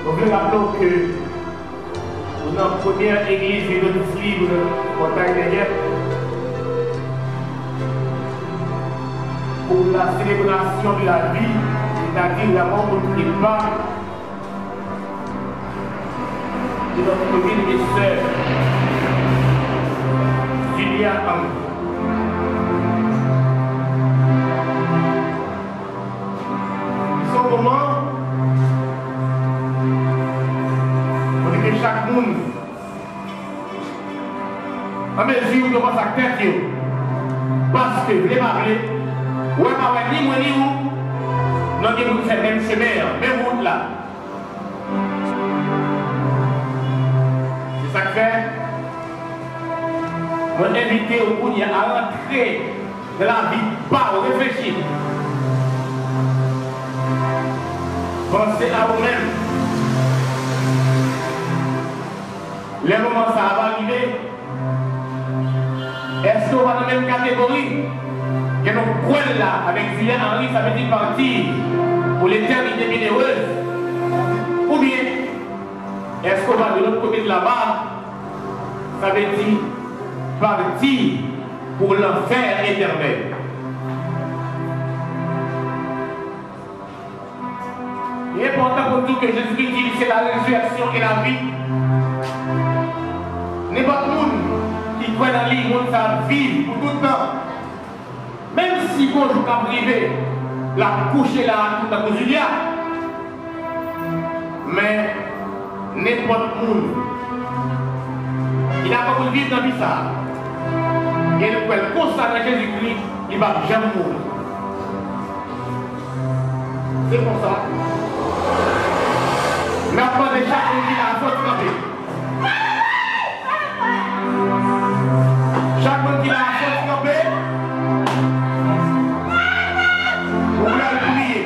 Nous voulons rappeler que dans la première église de notre libre, Montagne des Guêpes, pour la célébration de la vie, c'est-à-dire la mort de notre part, de notre ville et sœur, Julia Henry. Son moment, pour que chaque monde, en mesure de voir sa tête, parce que vous les parlez, ouais, pas ni moi ni où, non, nous faisons même chemin, même route là. C'est ça que fait. Mon invité au bout, il a rentré de la vie, pas réfléchir. Pensez à vous-même. Les moments ça va arriver. Est-ce qu'on va dans la même catégorie? Que nous prenons là avec Julien Henry, ça veut dire partir pour l'éternité bienheureuse? Ou bien, est-ce qu'on va de l'autre côté de la barre? Ça veut dire partir pour l'enfer éternel. Il est important pour nous que Jésus-Christ dit c'est la résurrection et la vie. N'importe monde qui croit dans lui, monde ça vit pour tout le temps. Même si bon jour qu'à privé, la couche est là tout à cause du diable. Mais n'importe monde il n'a pas voulu vivre dans la vie ça. Et le consacre à Jésus-Christ, il ne va jamais mourir. C'est pour ça. Mais après de chaque monde qui a faute campée. Chaque monde qui a faute campée, vous pouvez le prier.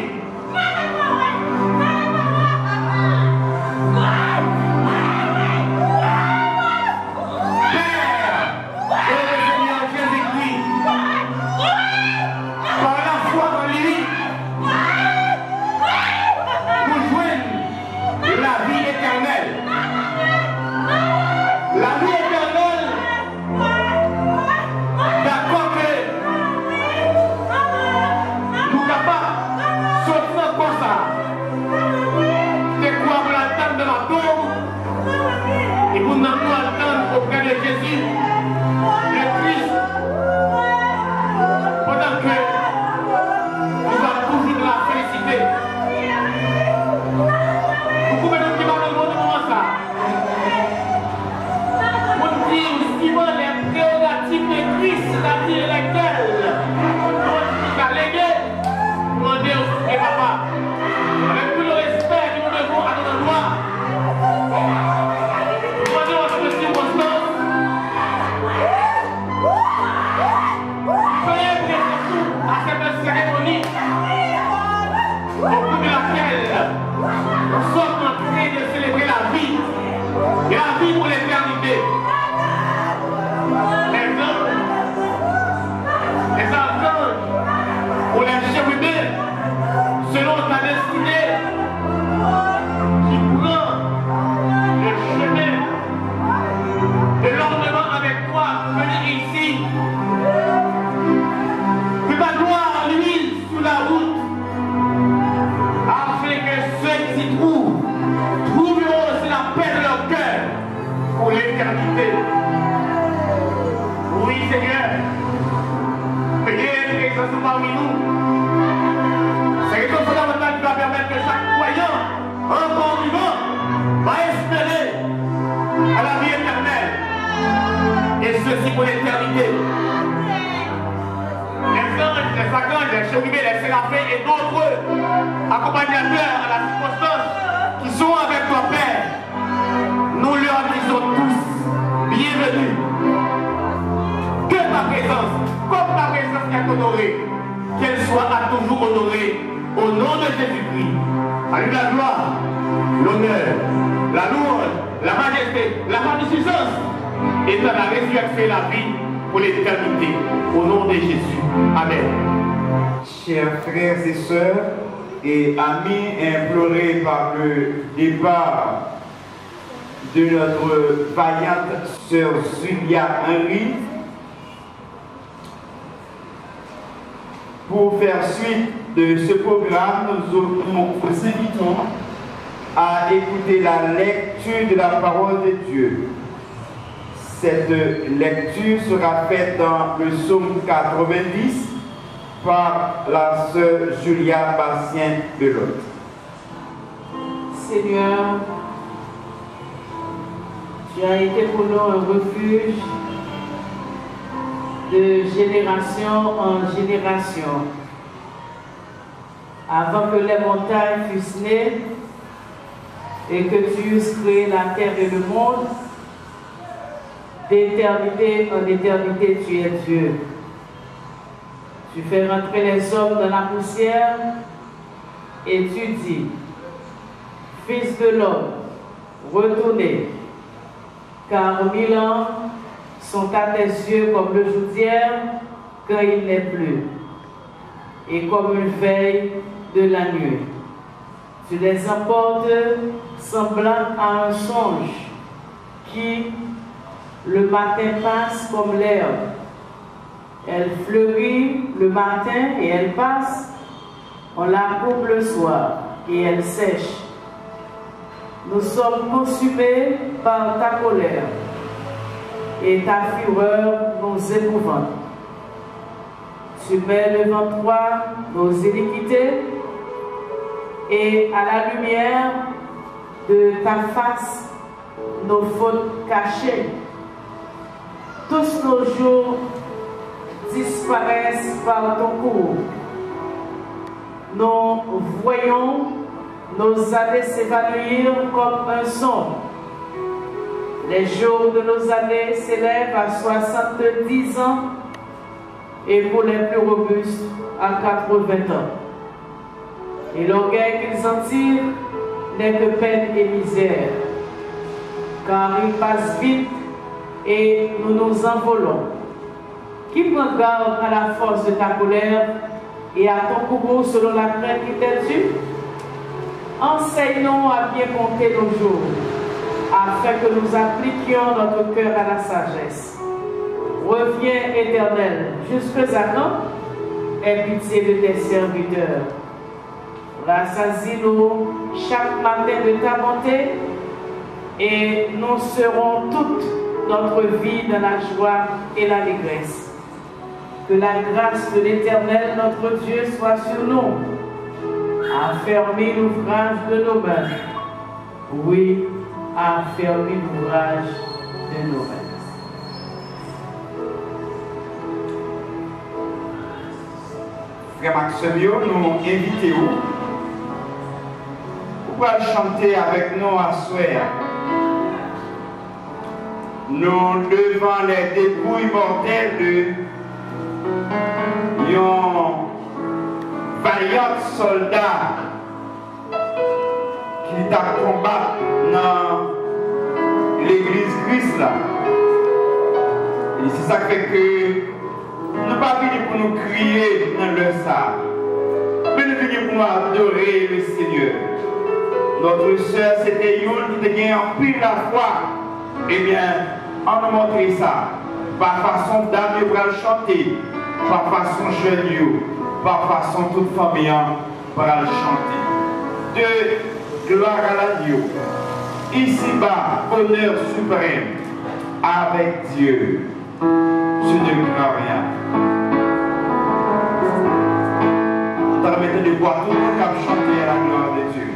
Pour l'éternité. Les anges, les archanges, les chérubins, les séraphins et d'autres accompagnateurs à la circonstance qui sont avec toi, Père, nous leur disons tous bienvenue. Que ta présence, comme ta présence est honorée, qu'elle soit à toujours honorée au nom de Jésus-Christ. À lui la gloire, l'honneur, la louange, la majesté, la magnificence. Et dans la résurrection et la vie pour l'éternité. Au nom de Jésus. Amen. Chers frères et sœurs, et amis implorés par le départ de notre vaillante sœur Julia Henry, pour faire suite de ce programme, nous vous invitons à écouter la lecture de la parole de Dieu. Cette lecture sera faite dans le psaume 90 par la sœur Julia Bastien de Lot. Seigneur, tu as été pour nous un refuge de génération en génération. Avant que les montagnes fussent nées et que tu eusses créé la terre et le monde, d'éternité en éternité, tu es Dieu. Tu fais rentrer les hommes dans la poussière et tu dis, Fils de l'homme, retournez, car 1000 ans sont à tes yeux comme le jour d'hier quand il n'est plus, et comme une veille de la nuit. Tu les emportes semblant à un songe qui, le matin, passe comme l'herbe. Elle fleurit le matin et elle passe, on la coupe le soir et elle sèche. Nous sommes consumés par ta colère et ta fureur nous épouvante. Tu mets devant toi nos iniquités et à la lumière de ta face nos fautes cachées. Tous nos jours disparaissent par ton cours. Nous voyons nos années s'évanouir comme un son. Les jours de nos années s'élèvent à 70 ans et pour les plus robustes à 80 ans. Et l'orgueil qu'ils en tirent n'est que peine et misère, car ils passent vite et nous nous envolons. Qui prend garde à la force de ta colère et à ton courroux selon la crainte qui t'est due? Enseignons à bien compter nos jours, afin que nous appliquions notre cœur à la sagesse. Reviens, Éternel, jusque à quand? Aie pitié de tes serviteurs. Rassasie-nous chaque matin de ta bonté, et nous serons toute notre vie dans la joie et l'allégresse. Que la grâce de l'Éternel, notre Dieu, soit sur nous. Affermis l'ouvrage de nos mains. Oui, affermis l'ouvrage de nos mains. Frère Maximio, nous invitons pour chanter avec nous à soir. Nous devant les dépouilles mortelles de vaillant soldat qui t'a combattu dans l'église Christ là. Et c'est ça qui fait que nous ne pas venir pour nous crier dans le sable, mais nous venir pour nous adorer le Seigneur. Notre soeur, c'était une qui a gagné en pile la foi. Eh bien, on a montré ça. Par façon d'âme, pour le chanter. Par façon jeune, par façon toute famille, pour le chanter. De gloire à l'agneau. Ici-bas, honneur suprême. Avec Dieu. Je ne crains rien. On t'a remettre de boire tout le monde qui chanter à la gloire de Dieu.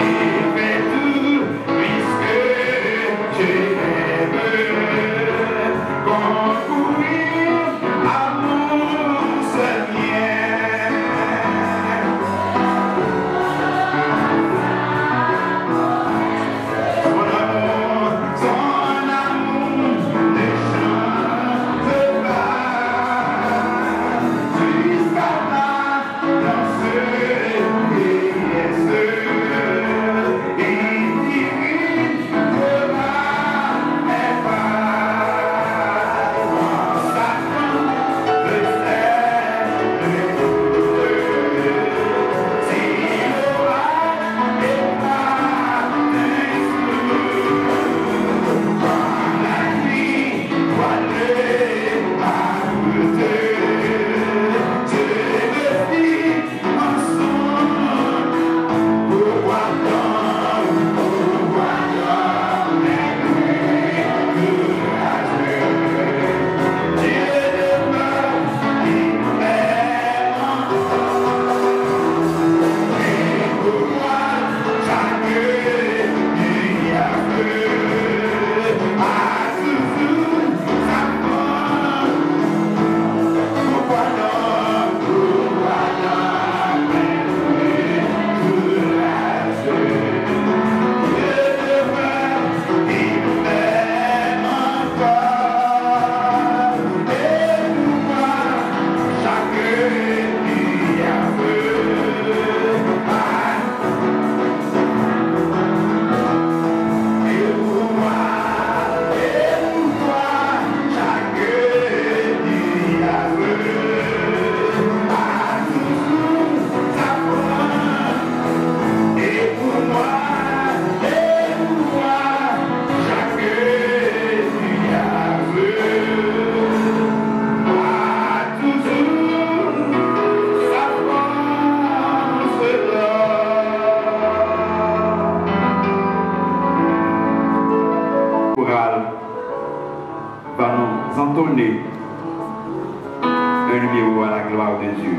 Et entonner un numéro à la gloire de Dieu.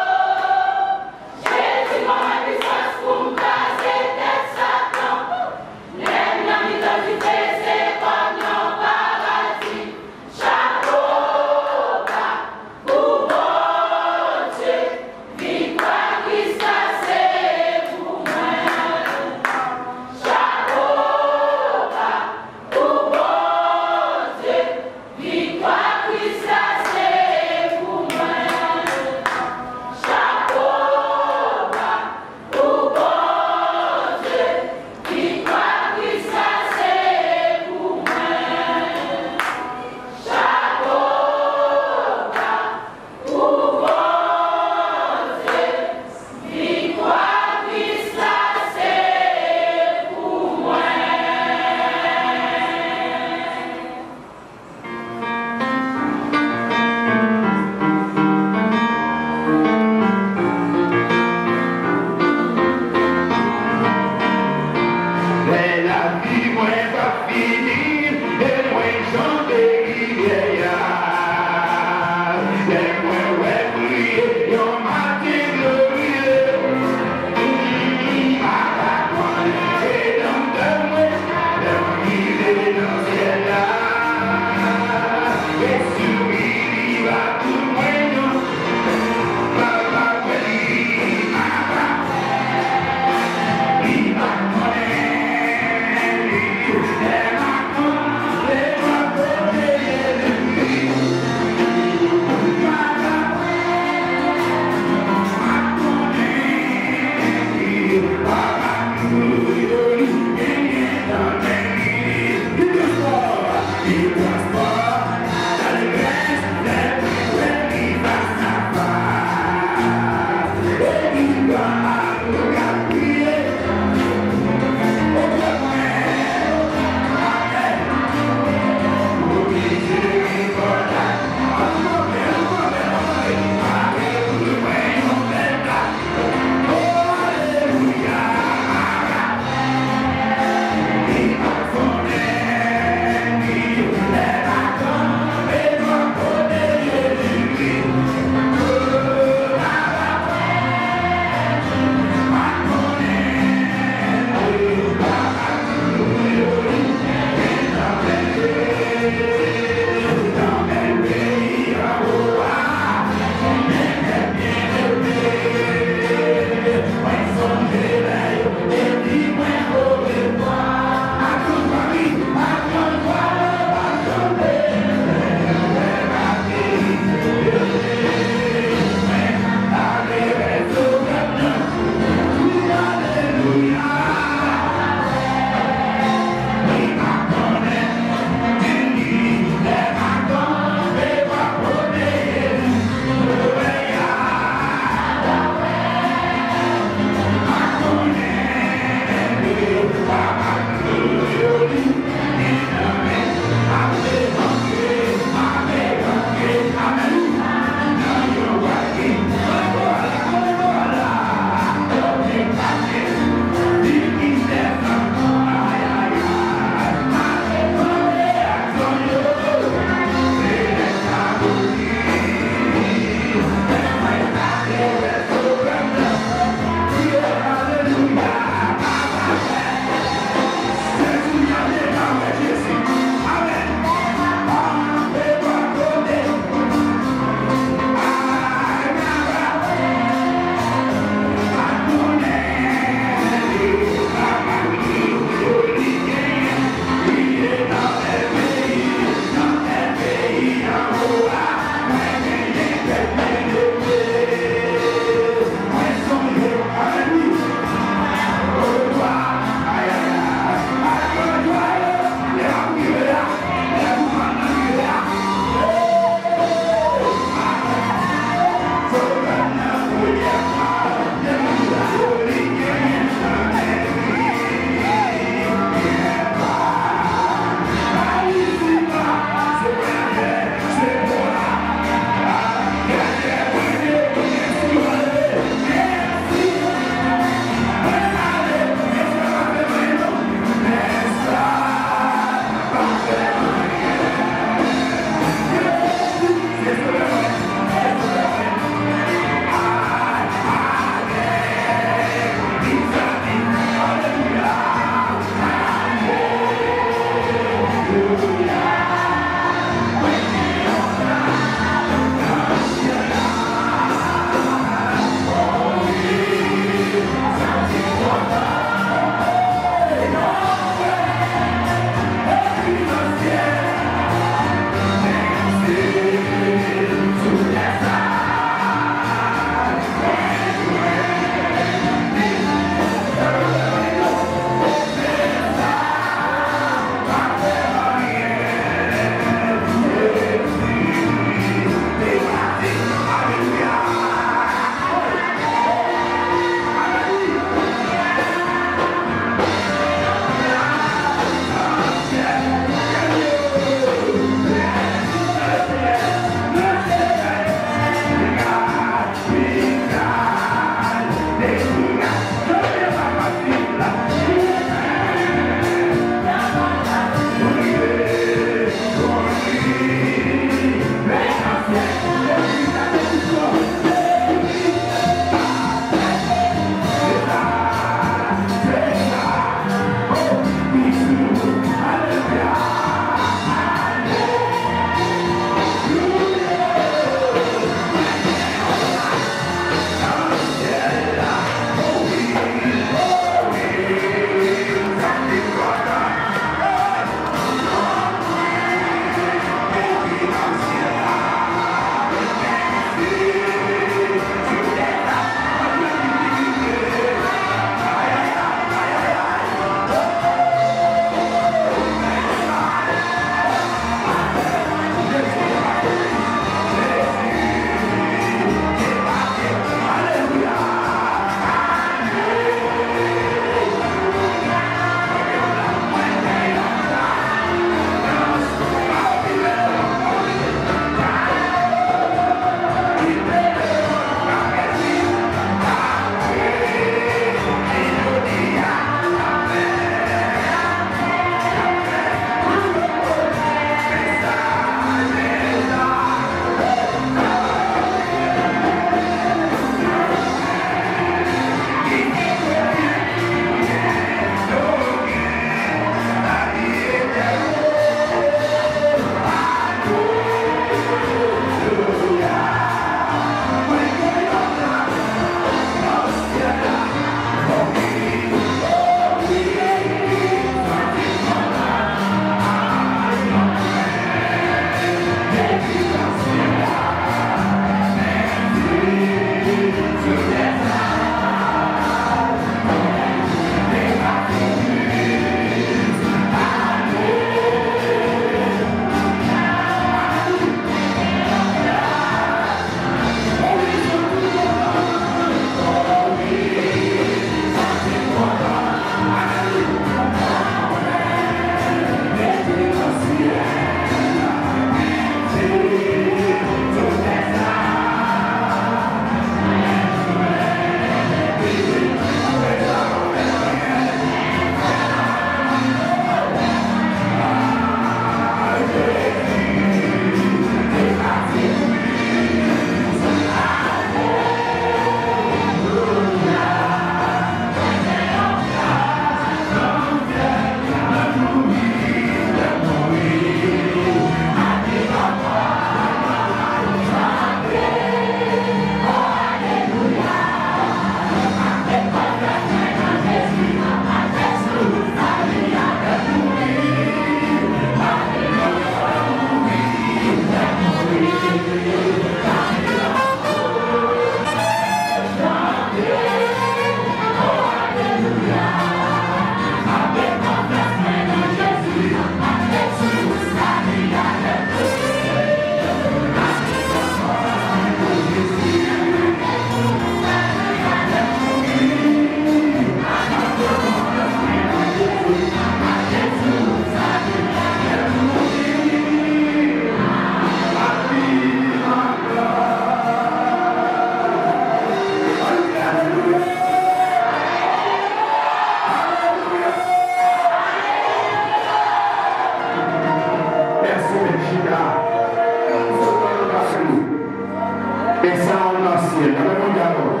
Mais ça en ancien, d'accord.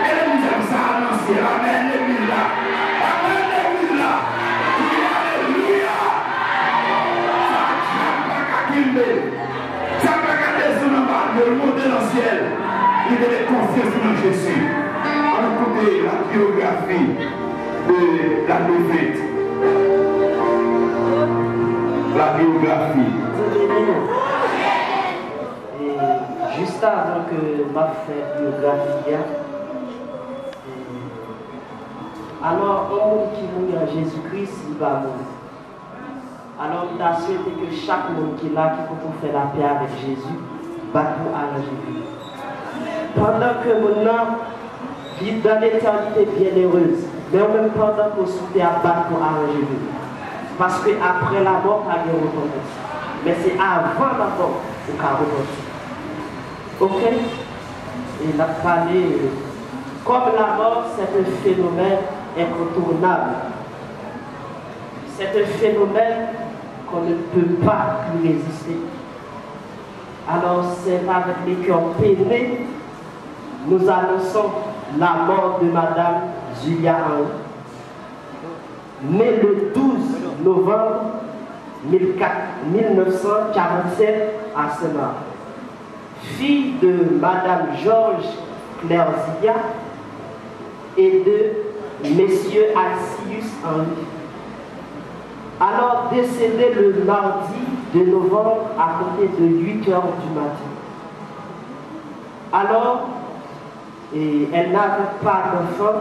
Et l'église aime ça en ancien. Amen, l'église là. Amen, l'église là. Alléluia. Ça va garder sur le bas, de monter dans le ciel. Il devait confiance dans Jésus. On a écouté la biographie de la prophète. La biographie. Et juste avant que ma fait biographie, alors on qui mourit en Jésus-Christ, il va mourir. Alors il a souhaité que chaque monde qui est là, qui peut faire la paix avec Jésus, va pour arranger. Pendant que maintenant, vit dans l'éternité bienheureuse, mais en même temps, qu'on souhaite à battre pour arranger. Parce qu'après la mort, il y a des repentance. Mais c'est avant la mort qu'il y a repentance. Ok? Et il a parlé, comme la mort, c'est un phénomène incontournable. C'est un phénomène qu'on ne peut pas lui résister. Alors c'est avec les cœurs peinés, nous annonçons la mort de Madame Julia Henry, née le 12 novembre 1947 à Sénat, fille de Madame Georges Clerzia et de Monsieur Alcius Henry. Alors décédée le mardi de novembre à côté de 8 h du matin. Alors, elle n'avait pas d'enfant,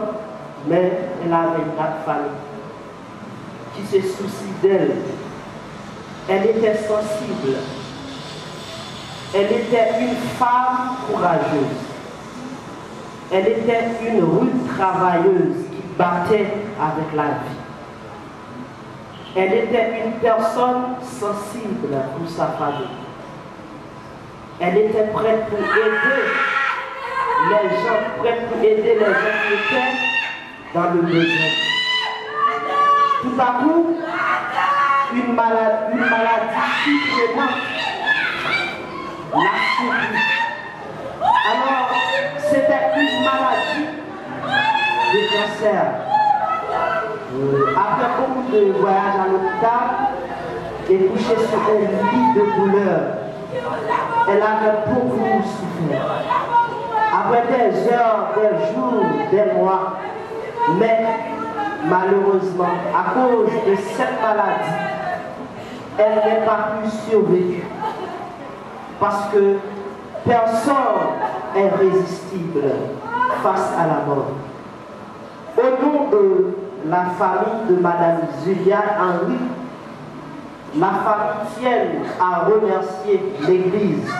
mais elle avait une grande famille qui se soucie d'elle. Elle était sensible. Elle était une femme courageuse. Elle était une rude travailleuse qui battait avec la vie. Elle était une personne sensible pour sa famille. Elle était prête pour aider les gens, qui étaient dans le besoin. Tout à coup, une maladie surprenante l'a surpris. Alors, c'était une maladie de cancer. Après beaucoup de voyages à l'hôpital et couchée sur un lit de douleur, elle avait beaucoup souffert. Après des heures, des jours, des mois, mais malheureusement, à cause de cette maladie, elle n'est pas pu survivre. Parce que personne n'est résistible face à la mort. Au nom de la famille de Madame Julia Henry, la famille tienne à remercier l'Église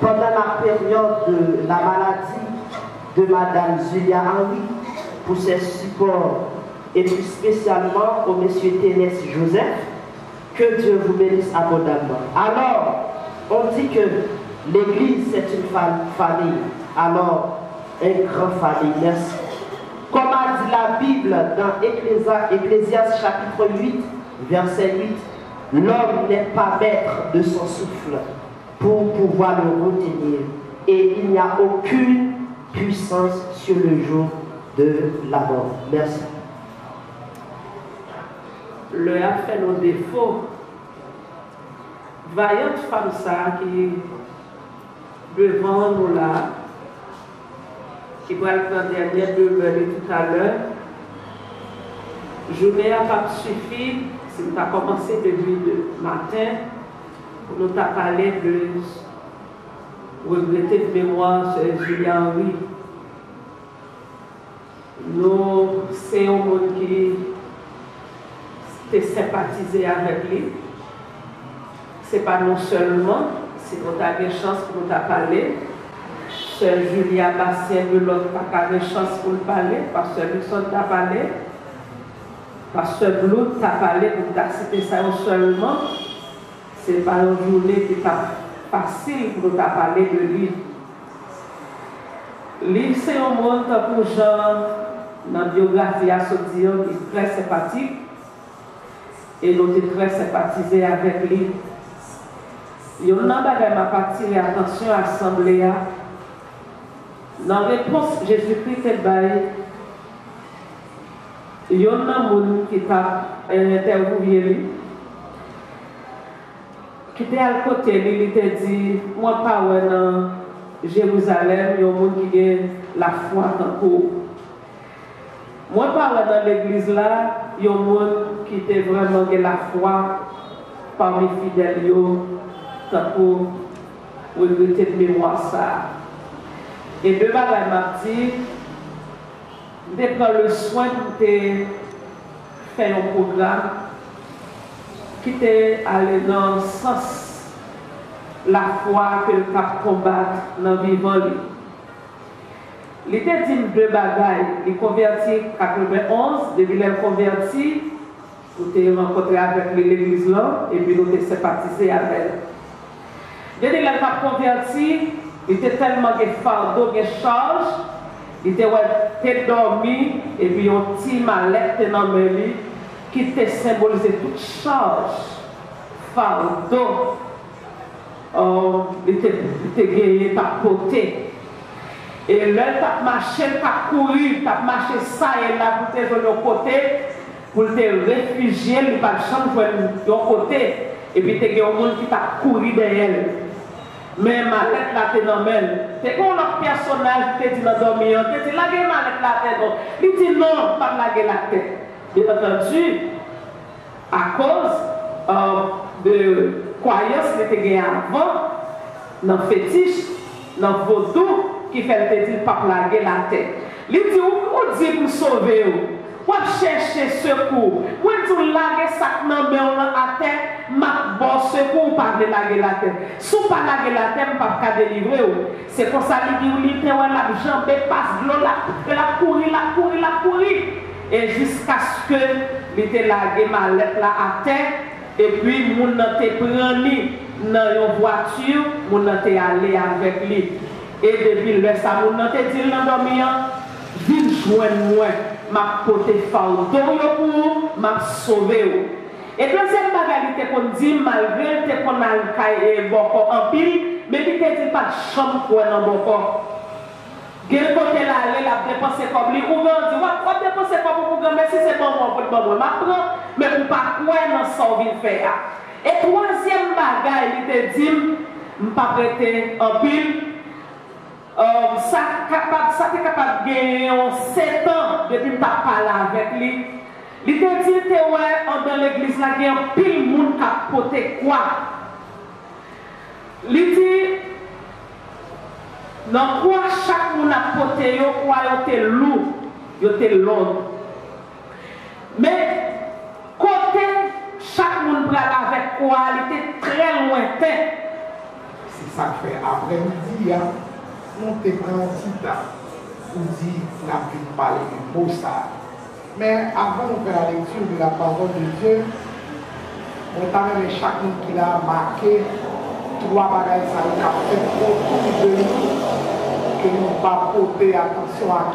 pendant la période de la maladie de Madame Julia Henry pour ses supports et plus spécialement au Monsieur Ténès Joseph. Que Dieu vous bénisse abondamment. Alors, on dit que l'Église c'est une famille. Alors, une grande famille. Merci. Comme a dit la Bible dans Ecclésiaste chapitre 8, verset 8, l'homme n'est pas maître de son souffle pour pouvoir le retenir. Et il n'y a aucune puissance sur le jour de la mort. Merci. Le a fait nos défauts. Vaillante femme ça qui devant nous là, qui va le faire dernière demeure tout à l'heure. Journée n'a pas suffi, si nous avons commencé depuis le matin, pour nous parler de regretter de mémoire sur Julia Henry. Nous, c'est un monde qui était sympathisé avec lui. Ce n'est pas non seulement, si nous avons une chance pour nous parler. Sœur Julia Bastien de l'autre pas eu chance pour le parler, Pasteur Nixon t'a parlé, Pasteur Bloud t'a parlé, pour t'a cité ça seulement. Ce n'est pas une journée qui est facile pour nous parler de lui. Lui, c'est un monde pour gens dans la biographie à Sodio qui est très sympathique et nous sommes très sympathisés avec lui. Il y a un bagage à attirer attention à l'Assemblée. Dans la réponse, Jésus-Christ est baillé. Il y a un homme qui t'a interviewé, qui était à côté, il t'a dit, moi pas dans Jérusalem, il y a un monde qui a la foi en cours. Moi pas dans l'église là, il y a un monde qui était vraiment la foi parmi les fidèles, pour regretter de mémoire ça. Et deux bagages m'a dit, de prendre le soin de faire un programme qui était allé dans le sens la foi que le cap combattre dans le vivant. Il était dit deux bagages. Il converti en 91, depuis qu'il est converti, nous avons rencontré avec l'église là et puis nous avons sympathisé avec elle. Depuis qu'il est converti, il était tellement de fardeau, de charge. Il était dormi et puis un petit mallette dans le lit qui était symbolisé toute charge, fardeau. Il était gagné, tapoté. Et là, il a marché, il a couru, il a marché ça et là pour te jouer de côté, pour te réfugier, il n'a pas de chance de jouer de côté. Et puis il y a un monde qui t'a couru derrière. Mais ma tête là, t'es dans elle. C'est comme un personnage qui te dit dans dormir, tu dis, laguez ma tête la tête. Il dit non, pas laguer la tête. Bien entendu, à cause de croyance qui était gagnée avant, dans le fétiche, dans le vaudou, qui fait te dire pas laguer la tête. Il dit, où dit pour sauver vous? Pour chercher secours. Pour tout laguer ça dans la terre, ma bon secours pas de laguer la terre. Si pas laguer la terre, pas de délivrer. C'est pour ça qu'il dit, il la jambe passe de l'eau, la courir. Et jusqu'à ce que il était lagué ma lettre là à terre, et puis mon te pris dans une voiture, mon te allé avec lui. Et depuis le ça, mon te dit l'endormir, viens joindre moi. M'a porté fardeau pour m'a sauvé. Et deuxième bagage qu'on dit malgré qu'on a caillé beaucoup en pile, mais qui te dit pas de chambre pour un beaucoup. Quel côté là aller la dépenser comme lui ou bien dit on va dépenser comme pour mais si c'est bon pour le bon m'a prend mais pour pas quoi dans ça vient faire. Et troisième bagage il te dit m'pas prêter en pile. Ça est capable de gagner 7 ans depuis que je parle avec lui. Il te dit que dans l'église, il y a un pile de monde qui a porté quoi. Il dit, dans quoi chaque monde a porté, il était lourd, il était long. Mais côté chaque monde parle avec quoi, il était très lointain. C'est ça que fait après-midi. On te prend un petit temps pour dire qu'on a pu parler de beau ça. Mais avant de faire la lecture de la parole de Dieu, on t'a même chaque monde qui l'a marqué 3 bagages qui a fait autour de nous, que nous n'avons pas porté attention à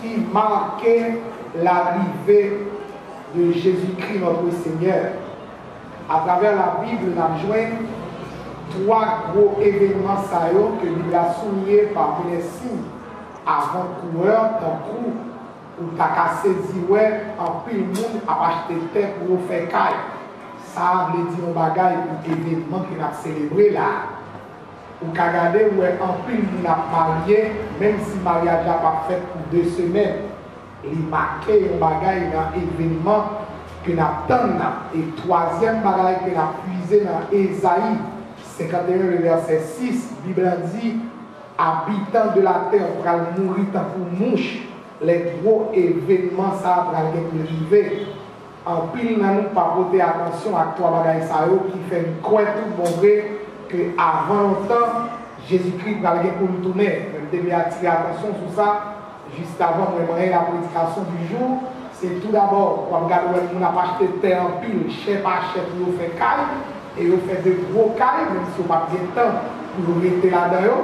qui marquait l'arrivée de Jésus-Christ notre Seigneur. À travers la Bible, on a joint 3 gros événements que nous avons soulignés parmi les signes avant-coureurs, en coup, où tu as saisi, en plus, le monde a acheté terre pour faire caille. Ça veut dire un bagage pour l'événement qu'on a célébré là. Ou qu'à regarder, en plus, le monde a marié, même si le mariage n'a pas fait pour 2 semaines. Il marqué un bagage dans l'événement que nous attendons. Et troisième bagage que nous avons puisé dans Ésaïe 51, le verset 6, la Bible dit, habitants de la terre vont mourir tant pour mouche, les gros événements ça vont arriver. En pile, nous n'avons pas porté attention à 3 bagages qui fait une croix tout bon vrai que avant longtemps, Jésus-Christ va pour nous tourner. Je devais attirer attention sur ça, juste avant de la prédication du jour. C'est tout d'abord, pour regarder où on a acheté terre en pile, chef par chef, pour faire caille. Et vous faites de gros cailles, même si vous n'avez pas bien de temps pour vous rester là-dedans.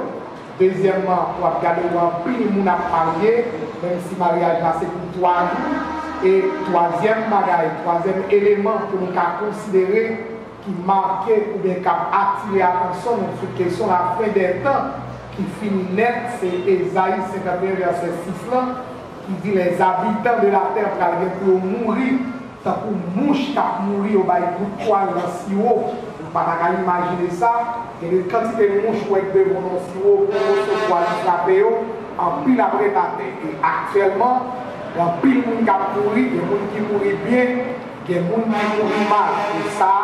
Deuxièmement, pour regarder où un pile de monde a marié, même si le mariage là c'est pour 3 jours. Et troisième élément que nous avons considéré qui marquait ou bien qui a attiré l'attention sur la question de la fin des temps, qui finit net, c'est Ésaïe 51, verset 6 là, qui dit les habitants de la terre pour mourir, tant pour mouche qui a mouru au bail de poil dans si haut. Vous ne pouvez pas imaginer ça. Il y a une quantité de mouches qui ont été dans si haut pour recevoir l'israël en pile après la terre. Et actuellement, il y a pile de monde qui a mouru, il y a des gens qui mourent bien, il y a des gens qui mourent mal. Et ça,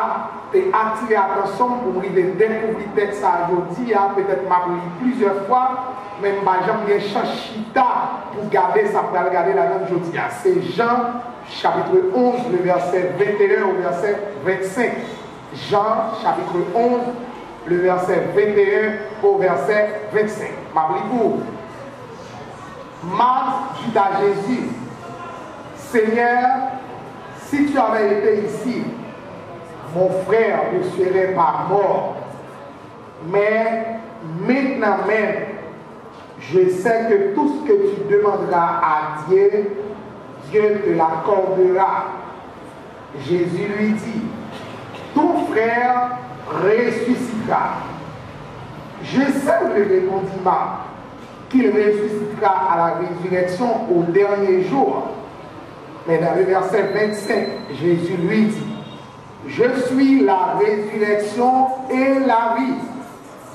c'est attiré l'attention pour découvrir peut-être ça aujourd'hui, peut-être m'a lu plusieurs fois, même j'aime bien chita pour garder ça, pour regarder la même aujourd'hui. C'est Jean chapitre 11, le verset 21 au verset 25. Jean chapitre 11, le verset 21 au verset 25. M'a lu pour Marthe dit à Jésus, Seigneur, si tu avais été ici, mon frère ne serait pas mort. Mais maintenant même, je sais que tout ce que tu demanderas à Dieu, Dieu te l'accordera. Jésus lui dit, ton frère ressuscitera. Je sais, le répondit Marthe, qu'il ressuscitera à la résurrection au dernier jour. Mais dans le verset 25, Jésus lui dit, je suis la résurrection et la vie.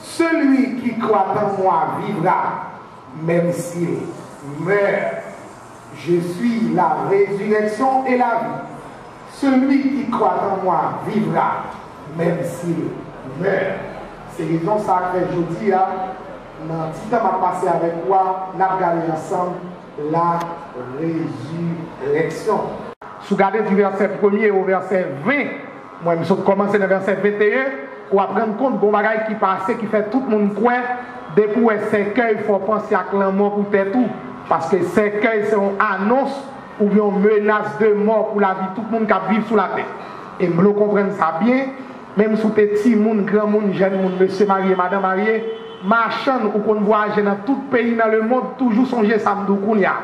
Celui qui croit en moi vivra, même s'il meurt. Je suis la résurrection et la vie. Celui qui croit en moi vivra, même s'il meurt. C'est raison ça que je dis, dans le petit temps à passer avec toi, nous avons regardé ensemble la résurrection. Si vous regardez du verset 1er au verset 20, moi, je vais commencer dans le verset 21, pour prendre compte de bagaille qui passe, qui fait tout le monde croire, depuis cercueil, il faut penser à la mort pour tout. Parce que cercueil, c'est une annonce ou bien une menace de mort pour la vie, tout le monde qui vit sous la terre. Et je comprends ça bien, même si t'es petit monde, grand monde, jeune monde, monsieur marié, madame mariée, marchand ou qu'on voyage dans tout pays dans le monde, toujours songer ça m'douκounia.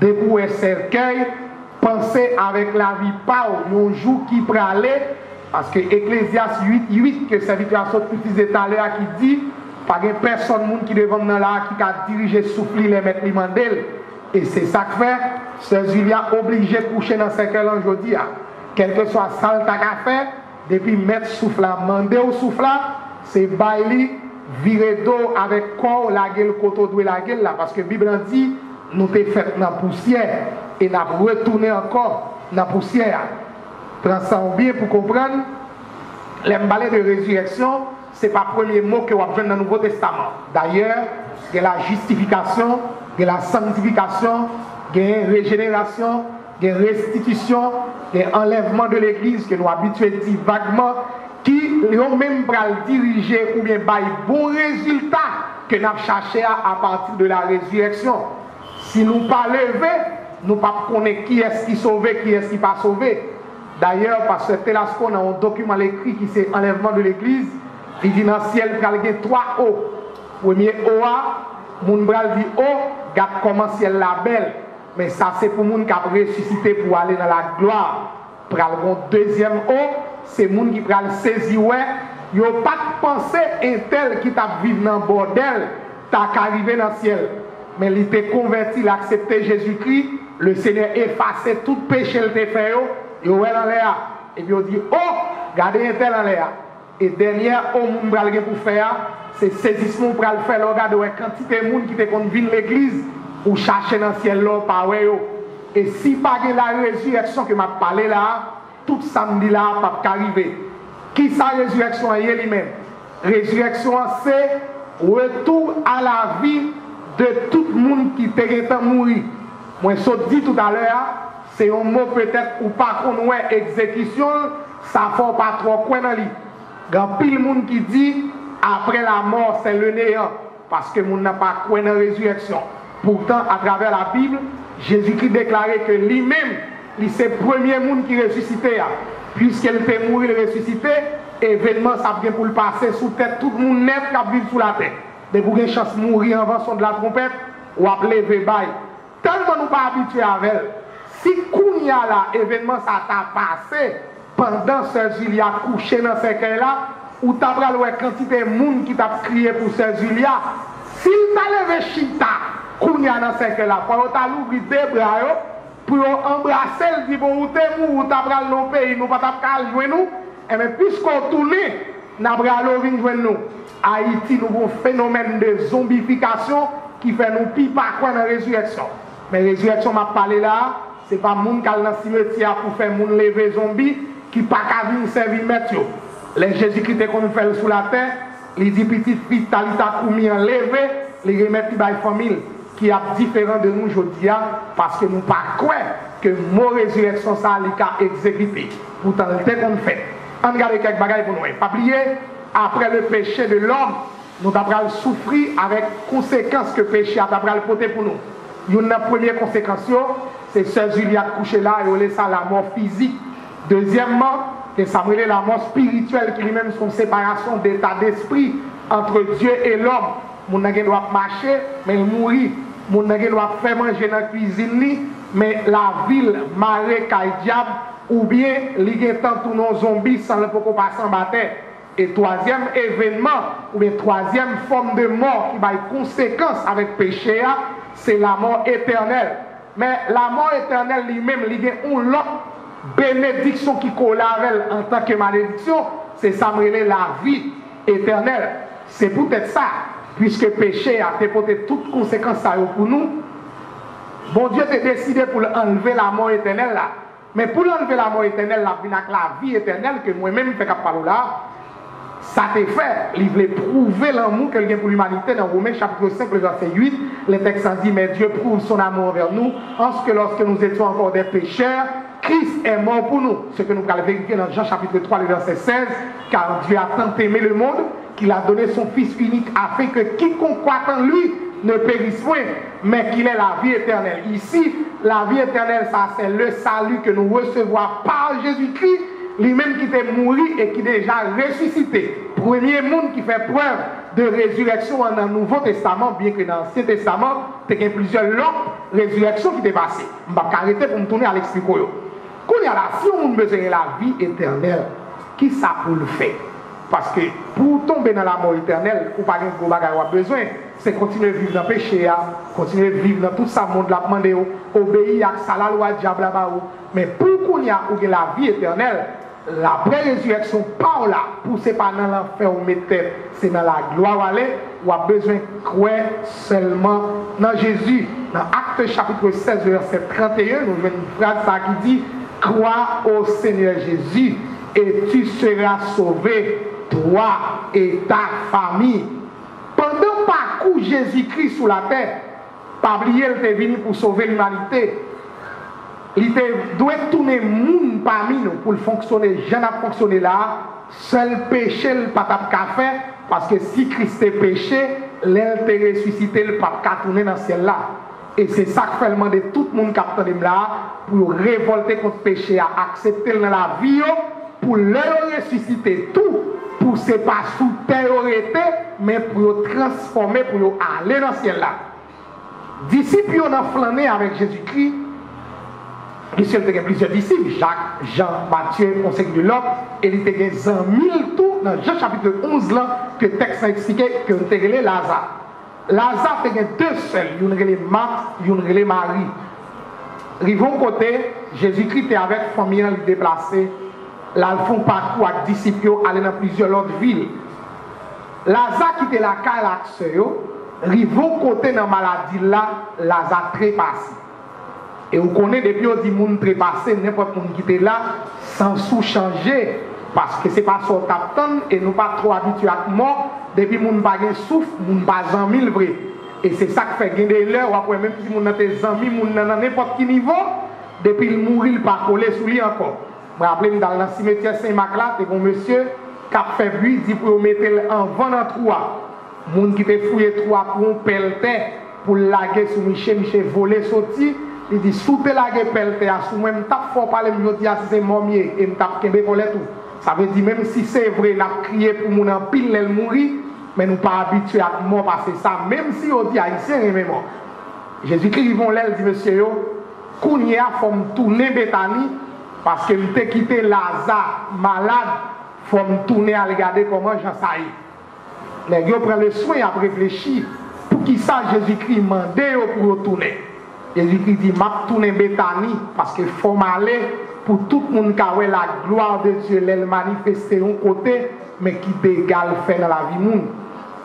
Depuis cercueil, pensez avec la vie pas un jour qui peut aller, parce que Ecclésiaste 8, que serviteur a utilisé tout à l'heure, qui dit, pas de personne qui devant dans là qui a dirigé souffler les mettre mandel. Et c'est ça que fait, Sœur Julia obligé de coucher dans cercueil aujourd'hui. Quel que soit ça le qu'à faire, depuis mettre souffle, mander au souffle, c'est baili, virer d'eau avec corps, la gueule, côté de la gueule là, parce que la Bible dit, nous t'es fait dans la poussière et nous avons retourné encore dans la poussière. Prends ça bien pour comprendre, l'emballé de résurrection, ce n'est pas le premier mot que vous avez dans le Nouveau Testament. D'ailleurs, il y a la justification, il y a la sanctification, il y a la régénération, il y a la restitution, il y a l'enlèvement de l'Église que nous habitués à dire vaguement, qui ont même pas diriger ou bien bail bon résultat que nous avons cherché à partir de la résurrection. Si nous ne pas lever, nous ne pas connaître qui est-ce qui sauvé, qui est-ce qui pas sauvé. D'ailleurs, parce que Telasco a un document écrit qui c'est enlèvement de l'Église, il dit dans le ciel qu'il y a 3 hauts. Premier haut, moun bral dit haut, garde comment ciel la belle. Mais ça c'est pour moun qui a ressuscité pour aller dans la gloire. Pral gon deuxième haut, c'est moun qui pral saisi ouais, yo pas pensé un tel qui t'a vivre dans bordel, t'a arrivé dans le ciel. Mais il était converti, il a accepté Jésus-Christ, le Seigneur effacé tout péché le fait yo ouais dans l'air et puis il dit oh, regardez un tel en l'air. Et dernière, au monde pour faire, c'est saisissement pour le faire. Regardez, quantité de monde qui te convient l'église ou chercher dans le ciel là, par et si pas la résurrection que m'a parlé là, tout samedi là, pas arriver. Qui sa résurrection est lui-même? Résurrection, c'est retour à la vie de tout le monde qui était mort. Moi, je dis tout à l'heure, c'est un mot peut-être ou pas qu'on ait exécution, ça ne fait pas trop quoi dans lui. Il y a pile de monde qui dit après la mort c'est le néant parce que monde n'a pas cru dans la résurrection. Pourtant à travers la Bible, Jésus-Christ déclarait que lui-même, c'est le premier monde qui ressuscitait. Puisqu'il était mort, il ressuscité, événement ça vient pour le passer sous tête tout le monde net qui vit sous la tête. Mais pour une chance de mourir avant son de la trompette, ou appeler vebaille. Tellement nous pas habitués avec elle. Si Kounia là, événement ça t'a passé, pendant Sœur Julia couché dans ce cercueil là, ou t'as pris la quantité de monde qui t'a crié pour Sœur Julia, s'il t'a levé chita, qu'on y a dans ce là, pour t'a l'ouvrir des bras, pour embrasser, il dit bon, ou t'es mou, ou t'as pris nos pays, nous pas t'as jouer nous, et bien puisqu'on tourne, n'a pas l'ouvrir jouer nous. Haïti, nous avons un phénomène de zombification qui fait nous pire par quoi dans la résurrection. Mais la résurrection m'a parlé là, c'est pas moun qui a dans le cimetière pour faire moun lever zombie qui pas qu'à venir servir maître. Les Jésus-Christ qu'on fait sous la terre, les dix petites filles talita koumi en levé, les remettre par la famille qui est différent de nous aujourd'hui parce que nous pas quoi que mon résurrection ça a exécuté. Pourtant le temps qu'on fait. On regarde quelques bagages pour nous. Pas oublier après le péché de l'homme, nous devons souffrir avec conséquences que le péché a porté pour nous. Une première conséquence, c'est Sœur Julia couché là et on laisse ça la mort physique. Deuxièmement, c'est ça la mort spirituelle qui lui-même son séparation d'état d'esprit entre Dieu et l'homme. Mon nègre doit marcher, mais il mourit. Mon nègre doit faire manger dans la cuisine, mais la ville, marée, caille diable, ou bien il y a tant tous nos zombies sans le pourquoi passer en bataille. Et troisième événement, ou bien troisième forme de mort qui va avoir conséquence avec le péché, c'est la mort éternelle. Mais la mort éternelle lui-même, il y a une autre bénédiction qui colle avec elle en tant que malédiction, c'est ça, la vie éternelle. C'est peut-être ça, puisque le péché a porté toutes conséquences pour nous. Bon Dieu a décidé pour enlever la mort éternelle là. Mais pour enlever la mort éternelle, la vie éternelle que moi-même je fais parler là, ça t'est fait. Il voulait prouver l'amour qu'il y a pour l'humanité dans Romains chapitre 5, le verset 8. Le texte dit, mais Dieu prouve son amour envers nous, en ce que lorsque nous étions encore des pécheurs, Christ est mort pour nous. Ce que nous allons vérifier dans Jean chapitre 3, le verset 16, car Dieu a tant aimé le monde qu'il a donné son Fils unique afin que quiconque croit en lui ne périsse point, mais qu'il ait la vie éternelle. Ici, la vie éternelle, ça c'est le salut que nous recevons par Jésus-Christ, lui-même qui était mort et qui est déjà ressuscité. Premier monde qui fait preuve de résurrection dans le Nouveau Testament, bien que dans l'Ancien Testament, il y a plusieurs autres résurrections qui sont passées. Je ne vais pas arrêter pour me tourner à l'expliquer. Quand il y a la si on besoin de la vie éternelle, qui ça pour le faire? Parce que pour tomber dans la mort éternelle, ou pas de bagage besoin, c'est continuer à vivre dans le péché, continuer à vivre dans tout ça, monde la demandé, obéir à la loi diable là-bas. Mais pour qu'on y a la vie éternelle, la pré-résurrection par là, pour ce pas dans l'enfer ou mettre c'est dans la gloire aller, ou a besoin de croire seulement dans Jésus. Dans Actes chapitre 16, verset 31, nous avons une phrase ça qui dit, crois au Seigneur Jésus et tu seras sauvé, toi et ta famille. Pendant le parcours Jésus-Christ sur la terre, pas oublier, il est venu pour sauver l'humanité. Il doit tourner monde parmi nous pour fonctionner. Je n'ai pas fonctionné là. Seul péché, le pas de faire. Parce que si Christ est péché, l'elle est ressuscité, le pas de tourner dans le ciel là. Et c'est ça que fait le demander tout le monde qui est là pour révolter contre le péché, à accepter dans la vie, pour le ressusciter tout. Pour ce pas sous terre, mais pour le transformer, pour aller dans le ciel là. Disciples ont flâné avec Jésus-Christ. Il y a plusieurs disciples, Jacques, Jean, Matthieu, conseil de l'homme, et il y a 100 000 tout dans Jean chapitre 11 là, que le texte a expliqué que nous avons Lazare. Lazare, il y a deux seuls, il y a Marthe, il y a Marie. Rivons côté, Jésus-Christ est avec la famille déplacée, là, ils font parcours avec les disciples, aller dans plusieurs autres villes. Lazare qui était la caractère, rivons côté dans la maladie là, Lazare trépassé. Et vous connaissez depuis on dit moun trépassé, n'importe qui était là, sans sous-changer, parce que ce n'est pas son capitaine et nous pas trop habitués à mort, depuis moun pas gen souffle, moun pas en mille vrai. Et c'est ça qui fait gagner l'heure, ou après même si moun n'a tes amis, moun dans n'importe quel niveau, depuis il mourit, il pas collé sous lui encore. Je me rappelle dans le cimetière Saint-Marc là, c'est un monsieur qui a fait bruit, dit pour mettre en vent dans trois. Moun qui te fouillé trois pour un pelletin, pour laguer sur Michel volé sorti. Il dit, sous te la guépelle, sous même tape fort parler, je dis, c'est momier, et je tape kembe collet tout. Ça veut dire, même si c'est vrai, n'a crié pour mon en pile, elle mourit, mais nous pas habitués à mort parce que ça, même si on dit haïtien, et mort. Jésus-Christ, ils vont l'air, dit, monsieur, qu'on y a, faut me tourner Bethanie, parce que nous t'ai quitté Lazare, malade, faut me tourner à regarder comment j'en sais. Les gars prennent le soin à réfléchir. Pour qui ça, Jésus-Christ mandé pour retourner. Jésus-Christ dit, m'a tourné Béthanie, parce qu'il faut m'aller pour tout le monde qui a la gloire de Dieu, elle manifester un côté, mais qui d'égal fait dans la vie monde.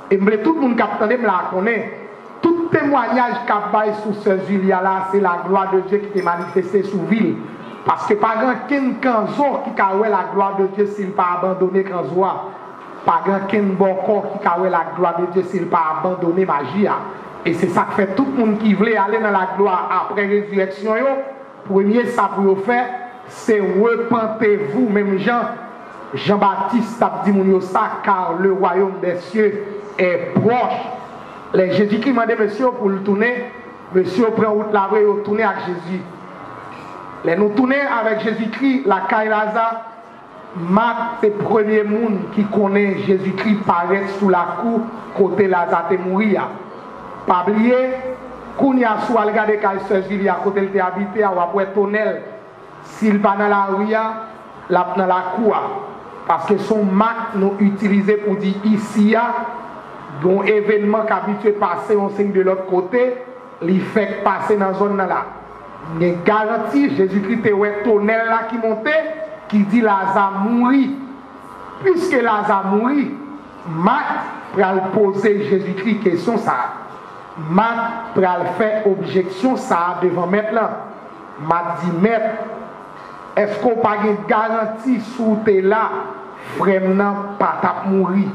Et tout le monde qui a me la connaît. Tout témoignage qu'a bail sous ce Julia là, c'est la gloire de Dieu qui est manifestée sous ville. Parce que pas grand kanzo qui a la gloire de Dieu s'il pas abandonné kanzo. Pas grand bon corps qui a la gloire de Dieu s'il pas abandonné magie. Et c'est ça que fait tout le monde qui veut aller dans la gloire après résurrection. Premier ça pour faire, c'est repentez-vous, même Jean-Baptiste a dit ça, car le royaume des cieux est proche. Les Jésus-Christ m'a dit, monsieur, pour le tourner, monsieur prend route là, et tourner avec Jésus. Les nous tourner avec Jésus-Christ, la Kaïlaza, Marc, c'est le premier monde qui connaît Jésus-Christ paraître sous la cour, côté Lazare est mourir. Pas oublier, qu'on y a soit regardé Kaiser Julia, côté il était habité, ou après Tonel, s'il va dans la rue, là dans la cour. Parce que son Marc nous utilisé pour dire ici, un événement qui habitué passer on signe de l'autre côté, il fait passer dans la zone là. Mais garanti, Jésus-Christ est un tonnerre là qui montait, qui dit Lazare mourit. Puisque Lazare mourit, Marc va poser Jésus-Christ question ça. Marc va faire objection ça devant maître là. Marc dit maître, est-ce qu'on n'a pas de garantie sur tes là, vraiment pas mourir?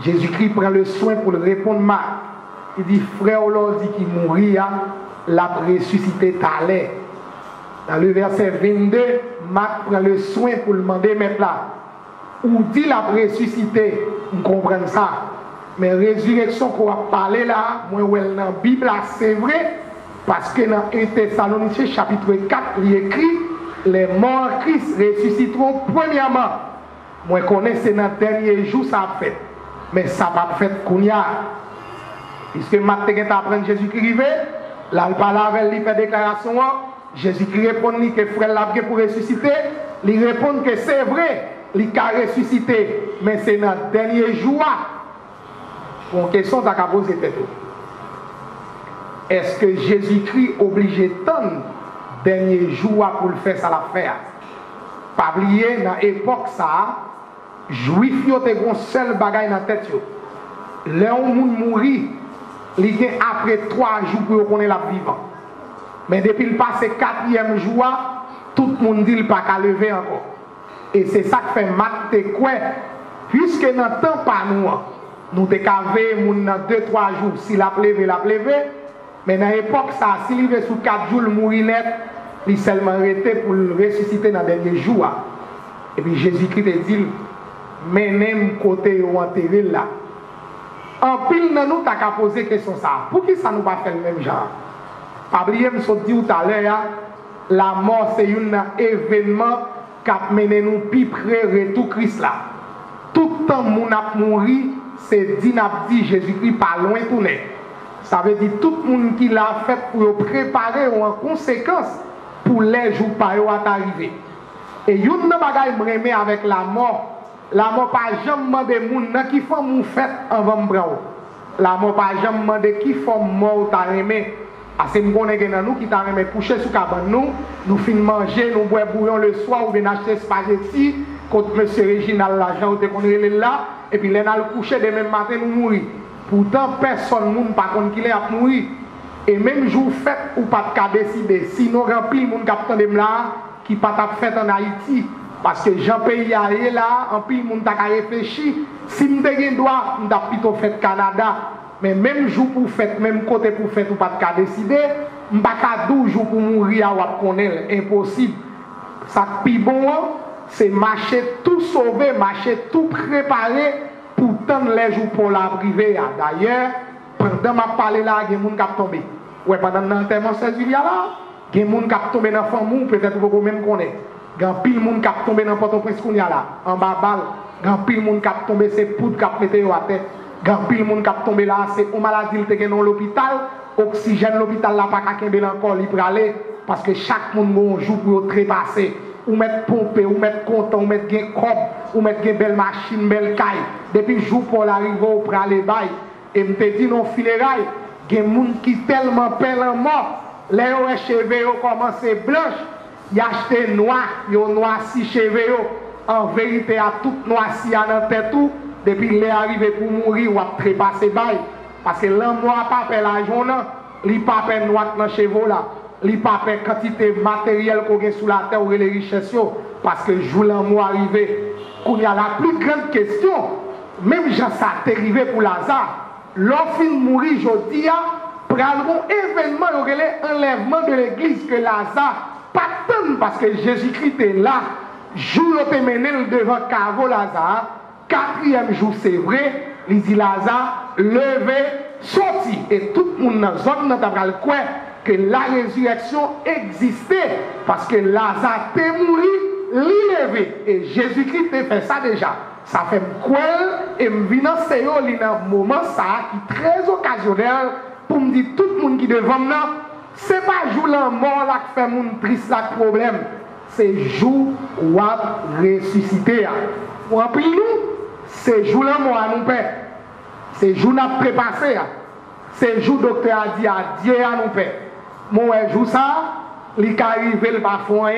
Jésus-Christ prend le soin pour le répondre Marc. Il dit, frère, on dit qu'il mourit, l'a ressuscité t'allait. Dans le verset 22, Marc prend le soin pour le demander maintenant là. Ou dit la ressuscité, on comprend ça. Mais résurrection qu'on va parler là, moi, dans la Bible, c'est vrai, parce que dans 1 Thessaloniciens chapitre 4, il écrit, les morts en Christ ressusciteront premièrement. Moi, je connais, c'est dans le dernier jour, ça a fait. Mais ça va faire qu'on y a. Puisque Matthieu apprend Jésus-Christ, là, il parle avec lui, il fait déclaration, Jésus-Christ répond que frère l'a pour ressusciter, il répond que c'est vrai, il a ressuscité, mais c'est dans le dernier jour. Pour une question, ça a posé tête. Est-ce que Jésus-Christ est obligé tant dernier jour pour le faire ça l'affaire? Pas oublier, dans l'époque, ça, Juif, ils ont un seul bagage dans la tête. Là où moun mourit, il y a après 3 jours pour qu'on ait la vivant. Mais depuis le passé 4e jour, tout le monde dit qu'il ne peut pas lever encore. Et c'est ça qui fait mater quoi. Puisque dans le temps pas nous décaver moun dans 2-3 jours. S'il a levé, il a levé. Mais dans l'époque, ça, s'il veut sous 4 jours, le mourir net, il seulement arrêté pour le ressusciter dans les derniers jours. Et puis Jésus-Christ a dit, mais même côté où enterré là. En pile, nous t'as posé question ça. Pour qui ça nous pas fait le même genre? Pas oublier, je dit tout à l'heure, la mort c'est un événement qui a mené nous plus près de tout Christ là. Tout le temps mon a mouru, c'est dit Jésus-Christ pas loin tourner. Ça veut dire tout le monde qui l'a fait pour préparer en conséquence pour les jours par arriver. Et une bagaille me avec la mort pas jamais demandé moun qui font mon fête avant m'brao. La mort pas jamais demandé qui font mort ta remé. Parce que nous connaissons nous qui t'a remé coucher sous cabane nous fin manger, nous boire bouillon le soir ou bien acheter spaghetti contre monsieur Réginal l'argent ou te connaît là et puis les nous coucher demain matin nous mourir. Pourtant personne moun pas contre qui a mourir. Et même jour fête ou pas de décider si nous remplis moun captant de là qui pas ta fête en Haïti. Parce que Jean-Pays est là, en pile, moun t'a réfléchi. Si nous avons droit, nous avons plutôt fait Canada. Mais même jour pour fête, même côté pour fête, ou pas de décider, nous n'avons pas 12 jours pour mourir ou connaître. Impossible. Ça qui est bon, c'est marcher tout sauver, marcher tout préparer pour tendre les jours pour la privée. D'ailleurs, pendant ma parler là, il y a des gens qui sont tombés. Ouais, pendant l'intervention de Julia là, il y a des gens qui sont tombés dans le fond, peut-être que vous même connaissez. Grand pile monde qui a tombé dans Port-au-Prince qu'on y a là en bas balle, grand pile monde qui a tombé c'est poudre qui a metté à terre, grand pile monde qui a tombé là c'est une maladie qui est dans l'hôpital, oxygène l'hôpital là pas qu'à encore il peut aller parce que chaque monde joue pour trépasser ou mettre pomper ou mettre content ou mettre gain cob ou mettre gain belle machine belle caille depuis jour pour l'arrivée pour aller bail Et je te dis, non, funérailles, il y a des gens qui tellement peinent mort. Les cheveux commencent blanches, ils achètent noir, ils ont noirci cheveux. En vérité, à tout noirci à la tête, depuis qu'ils sont arrivés pour mourir, ou à trépasser bail. Parce que l'homme n'a pas fait la journée, il n'a pas fait noir dans les cheveux là. Il n'a pas fait quantité matérielle qu'on a sous la terre ou les richesses. Parce que jour l'amour arrivé, qu'on y a la plus grande question, même Jean ça est arrivé pour Lazare. L'enfant mourir, je dis, pour un événement, l'enlèvement de l'église que Lazare, pas tant parce que Jésus-Christ est là, jour où tu mené devant Cavo Lazare, 4e jour c'est vrai, il dit Lazare, levé, sorti. Et tout le monde dans la zone n'a quoi que la résurrection existait parce que Lazare est mort, levé. Et Jésus-Christ a fait ça déjà. Ça fait quoi et me vient dans un moment ça qui est très occasionnel pour me dire tout le monde qui est devant moi, ce n'est pas jour la mort là qui fait mon triste problème, c'est jour où a ressuscité. Ou en plus nous, c'est jour la mort à nous père. C'est jour n'a prépassé. C'est jour docteur a dit à Dieu à nous père. Moi jour ça, il arrive le parfum.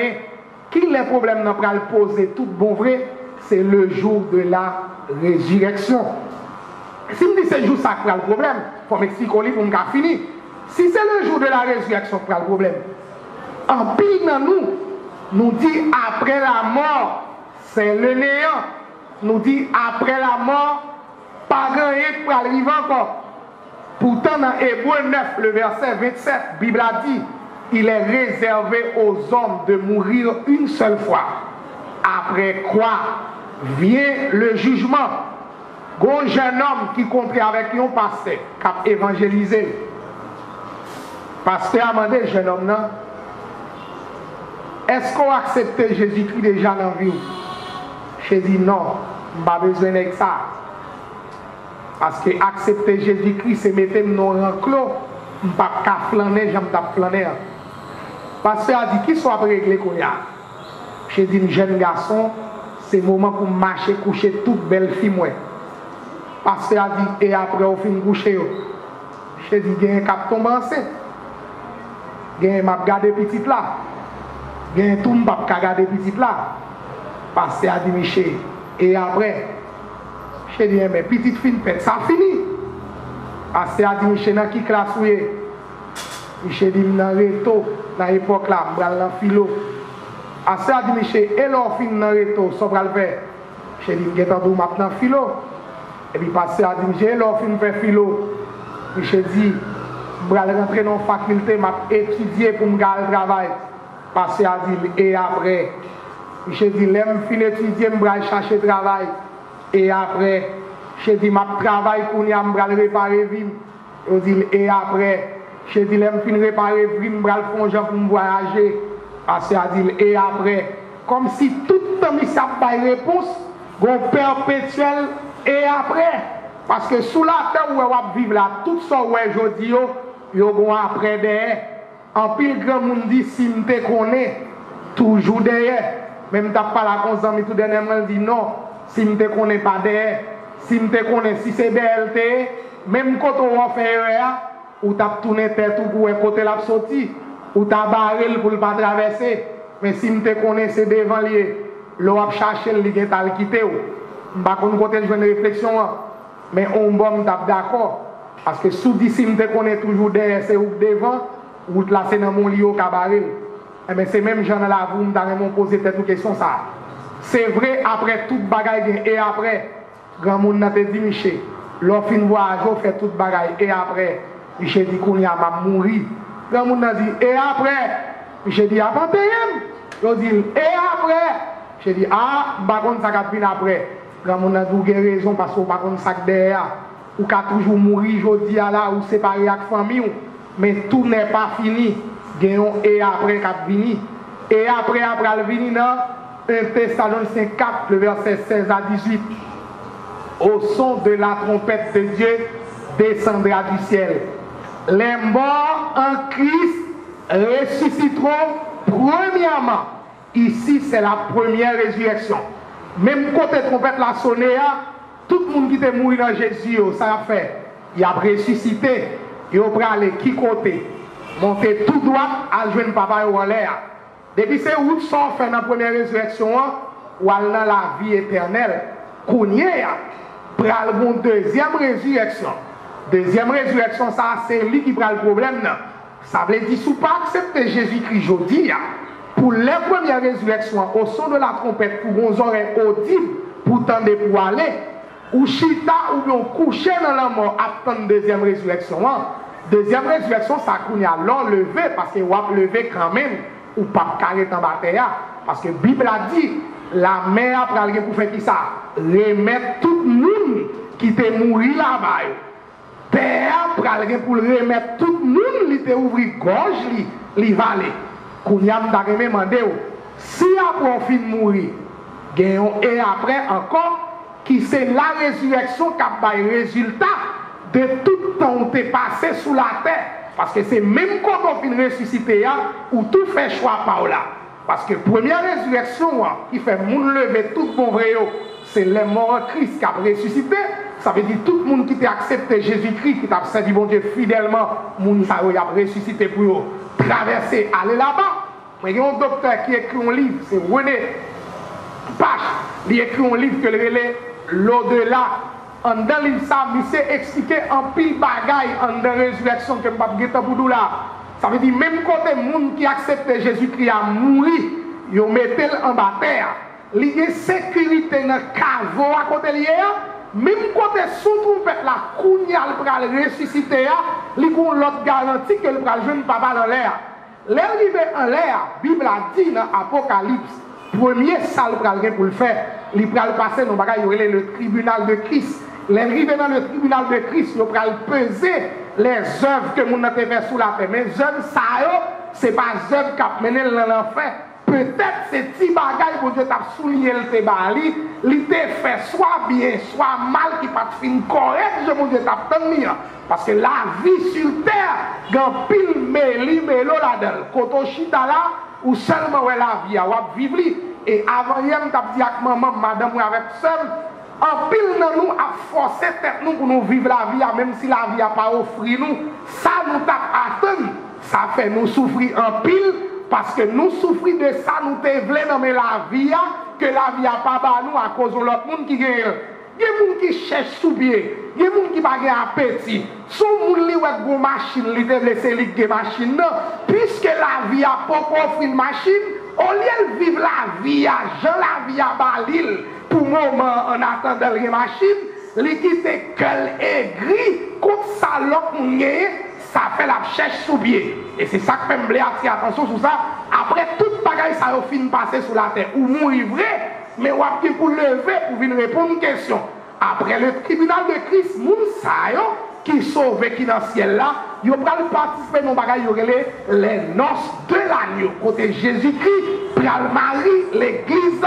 Qui les problèmes n'a pas le poser tout bon vrai, c'est le jour de la résurrection. Si je dis c'est le jour ça qui a le problème, il faut m'expliquer pour me finir. Si c'est le jour de la résurrection qui a le problème, en pile dans nous dit après la mort, c'est le néant. Nous dit après la mort, pas rien pour arriver encore. Pourtant dans Hébreux 9, le verset 27, la Bible a dit, il est réservé aux hommes de mourir une seule fois. Après quoi vient le jugement. Un jeune homme qui comptait avec un pasteur, qui a évangélisé. Pasteur a demandé, jeune homme, non? Est-ce qu'on accepte Jésus-Christ déjà dans la vie? J'ai dit non, je n'ai pas besoin de ça. Parce que accepter Jésus-Christ, c'est mettre nos rangs clos. Je ne peux pas flâner, je ne peux pas flâner. Pasteur a dit, qui soit réglé qu'on y a? J'ai dit, jeune garçon, c'est le moment pour marcher, coucher toute belle fille. Pasteur a dit, et après, on finit coucher. J'ai dit, il y a un cap tombé enceinte. Il y a un gardé petite là. Il y a un tout m'a gardé petite là. Pasteur a dit, Michel, et après, j'ai dit, mais petite fille, ça fini. Pasteur a dit, Michel, dans qui classe vous êtes? Michel dit, dans le réto, dans l'époque là, je vais dans philo. Pasteur a dit, Michel, et l'on fin dans le réto, ça va le faire. J'ai dit, je vais maintenant philo. Et puis pasteur a dit, Michel, l'on fin faire philo. Michel dit, je vais rentrer dans la faculté, je vais étudier pour me garder le travail. Pasteur a dit, et après, Michel dit, je fin étudier, je vais chercher le travail. Et après, je dis, je travaille pour nous, je vais réparer vie. Je dis, et après, je dis, je fin réparer vie, je vais faire pour me voyager. Pasteur a dit, et après, comme si tout le temps, il n'y a pas de réponse, on perpétuel, et après. Parce que sous la terre où on va vivre là, tout ça où je dis, il y a après derrière. En pile grand monde dit, si je te connais, toujours derrière. Même si tu n'as pas la conscience, mais tout dernièrement, il dit non, si je ne te connais pas derrière. Si je te connais, si c'est DLT, même quand on va faire, ou tu as tourné tête ou pour un côté la sortie, ou tu as barré pour ne pas traverser. Mais si je te connais, c'est devant lui. L'on va chercher le lien à le quitter. Je ne sais pas côté je une réflexion. Mais on bon d'accord. Parce que sous dit si je te connais toujours derrière, c'est ou devant, ou là c'est dans mon lit au cabaret. Mais c'est même gens dans la vous m'ont posé cette question ça. C'est vrai après toute bagaille et après grand monde n'a dit Michel, l'on fin voyage, on fait toute bagaille et après Michel dit qu'on y a mourir. Grand monde a dit et après Michel dit après il dit et après j'ai dit ah par contre ça va venir après. Grand monde a dit raison parce que par contre ça derrière ou qu'a toujours mourir jodi là ou séparé avec famille mais tout n'est pas fini. Gagnons et après qu'a vini et après le vini dans 1 Thessaloniciens 4 le verset 16 à 18 au son de la trompette de Dieu descendra du ciel. Les morts en Christ ressusciteront premièrement. Ici c'est la première résurrection. Même côté trompette la sonné, tout le monde qui est mort dans Jésus, ça a fait. il a ressuscité, il a aller qui côté, monter tout droit, à joindre papa en l'air. Depuis c'est où sont fait dans la première résurrection, ou dans la vie éternelle, qu'on y est, pour une deuxième résurrection. Deuxième résurrection, ça c'est lui qui prend le problème. Ça veut dire, si vous pas accepter Jésus-Christ aujourd'hui, pour les premières résurrections, au son de la trompette, pour vos oreilles audibles, pour tendre pour aller, ou chita ou bien coucher dans la mort, attendre deuxième résurrection. Deuxième résurrection, ça qu'on a l'enlevé, parce que vous avez levé quand même, ou pas carré en bataille. Parce que la Bible a dit, la mère a pris pour faire qui ça? Remettre tout le monde qui était mort là-bas. Père pral pour remettre tout le monde qui était ouvert gorge, li valé. Kounyam da demandé si après on fin mourir, et après encore, qui c'est la résurrection qui a bail résultat de tout le temps où tu es passé sous la terre. Parce que c'est même quand on finit ressusciter, où tout fait choix par là. Parce que première résurrection, qui fait moun lever tout bon vrai, c'est les morts en Christ qui a ressuscité. Ça veut dire tout le monde qui a accepté Jésus-Christ, qui a servi bon Dieu fidèlement, moun sa a ressuscité pour traverser, aller là-bas. Mais il y a un docteur qui écrit un livre, c'est René Pache, il écrit un livre que le l'au-delà. En dans le livre, ça, il s'est expliqué en pile bagaille en dans la résurrection que je ne peux pas pour là. Ça veut dire même quand les gens qui acceptent Jésus-Christ à mourir, ils mettent en bas terre. Il y a sécurité dans le caveau à côté de même quand les sous trompette la cougnale pour ressusciter, il y a l'autre garantie que le jeune papa dans l'air. L'arrivée en l'air, la Bible a dit dans l'Apocalypse, premier salle pour le faire, il va passer dans le tribunal de Christ. L'arrivée dans le tribunal de Christ, il va peser les œuvres que nous avons fait sous la terre. Mais les œuvres, ce n'est pas les œuvres qui ont mené dans l'enfer. Peut-être ces petits bagages que Dieu t'a souligné le tébali, il t'a fait soit bien, soit mal, qui pas de fin correct, je vous dis t'a tenir. Parce que la vie sur terre, quand pile méli mélo là-dedans, quand on chita là, ou seulement la vie, ou vivre. Et avant hier, t'a dit à maman, madame, avec seul, en pile dans nous a forcé tête nous pour nous vivre la vie, même si la vie n'a pas offert nous, ça nous t'a attendu, ça fait nous souffrir en pile. Parce que nous souffrons de ça, nous devons nommer la vie, que la vie n'a pas bas nous à cause de l'autre monde qui gagne. Il y a des gens qui cherchent sous pied, il y a des gens qui n'ont pas appétit. Si vous avez une machine, vous devez laisser une machine. Puisque la vie n'a pas offert une machine, au lieu de vivre la vie, Jean la vie à Balil, pour le moment en attendant une machine, les quitte qu'elle est gris, contre ça, l'autre ça fait la cherche sous pied. Et c'est ça que fait me attirer attention sur ça. Après toute bagaille, ça a fini de passer sur la terre. Ou mourir vrai, mais ou après pour lever, pour venir répondre à une question. Après le tribunal de Christ, moun sa qui sauve qui dans le ciel là, ils vont participer dans bagaille, les noces de l'agneau. Côté Jésus-Christ, pral Marie, l'église,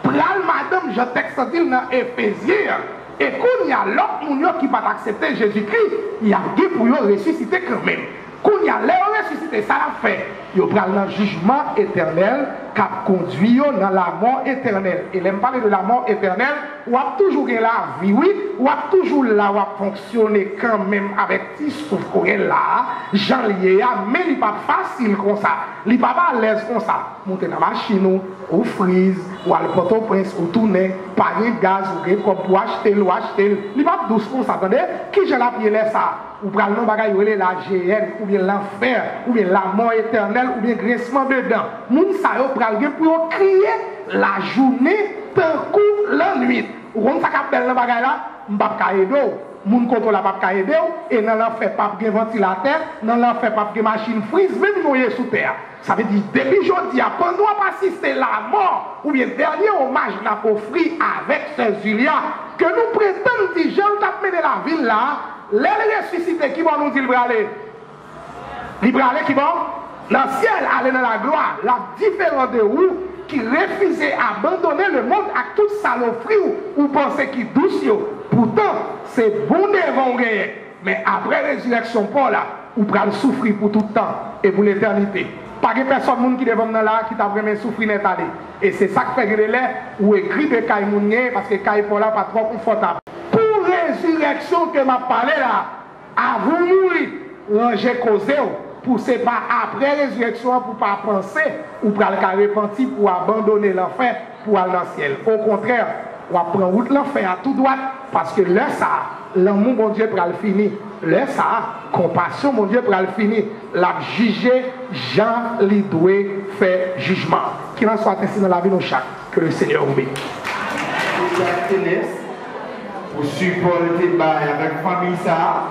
pral madame, je texte dit dans Éphésiens. Et quand il y a l'autre monde qui va accepter Jésus-Christ, il y a des pour ressusciter quand même. Quand il y a les ressusciter, ça l'a fait. Il y a un jugement éternel qui a conduit dans la mort éternelle. Et l'aime parler de la mort éternelle, on a toujours la vie, oui, on a toujours là, on a fonctionné quand même avec petit souffle là, j'en lié, mais il n'est pas facile comme ça. Il n'est pas à l'aise comme ça. Monter dans la machine, ou frise, ou à le Port-au-Prince, ou tourner, parer gaz, ou pour acheter, ou acheter. Il n'est pas douce comme ça, attendez, qui j'ai la pied ça? Ou pral non bagay yo la GN, ou bien l'enfer, ou bien la mort éternelle, ou bien grincement dedans. Moun sa yo pral gen pour crier la journée tant que la nuit. Ou on sa kap bel nan bagay la, m'pap ka aider. Moun konto la pap ka aider et nan l'enfer pap gen ventilateur, nan l'enfer pap gen machine frise, même noyé sous terre. Ça veut dire depuis aujourd'hui, pendant pas assister la mort, ou bien dernier hommage n'a offert avec ce Julia, que nous prétendons dire Jean t'a mené la ville là. Les ressuscités qui vont nous dire les bralés qui vont dans le ciel, aller dans la gloire. La différence de vous qui refusez d'abandonner le monde à toute saloperie ou pensez qu'il douce. Pourtant, c'est bon devant gagner. Mais après la résurrection, Paul, vous pourrez souffrir pour tout le temps et pour l'éternité. Pas de personne qui devant là qui t'a vraiment souffrir n'est allé. Et c'est ça que fait que les ou écrit de Kaïmounier parce que Kaï Paul pas trop confortable. Résurrection que m'a parlé là, avant de mourir, ranger causé, pour ce pas après la résurrection, pour ne pas penser, ou pour le repentir, pour abandonner l'enfer, pour aller dans le ciel. Au contraire, on va prendre route l'enfer à tout droit, parce que là, ça, l'amour, mon Dieu, pour le finir. Là, ça, compassion, mon Dieu, pour le finir. La juger, Jean, les doués, fait jugement. Qu'il en soit ainsi dans la vie de chaque. Que le Seigneur vous bénisse. Pour supporter avec la famille, ça,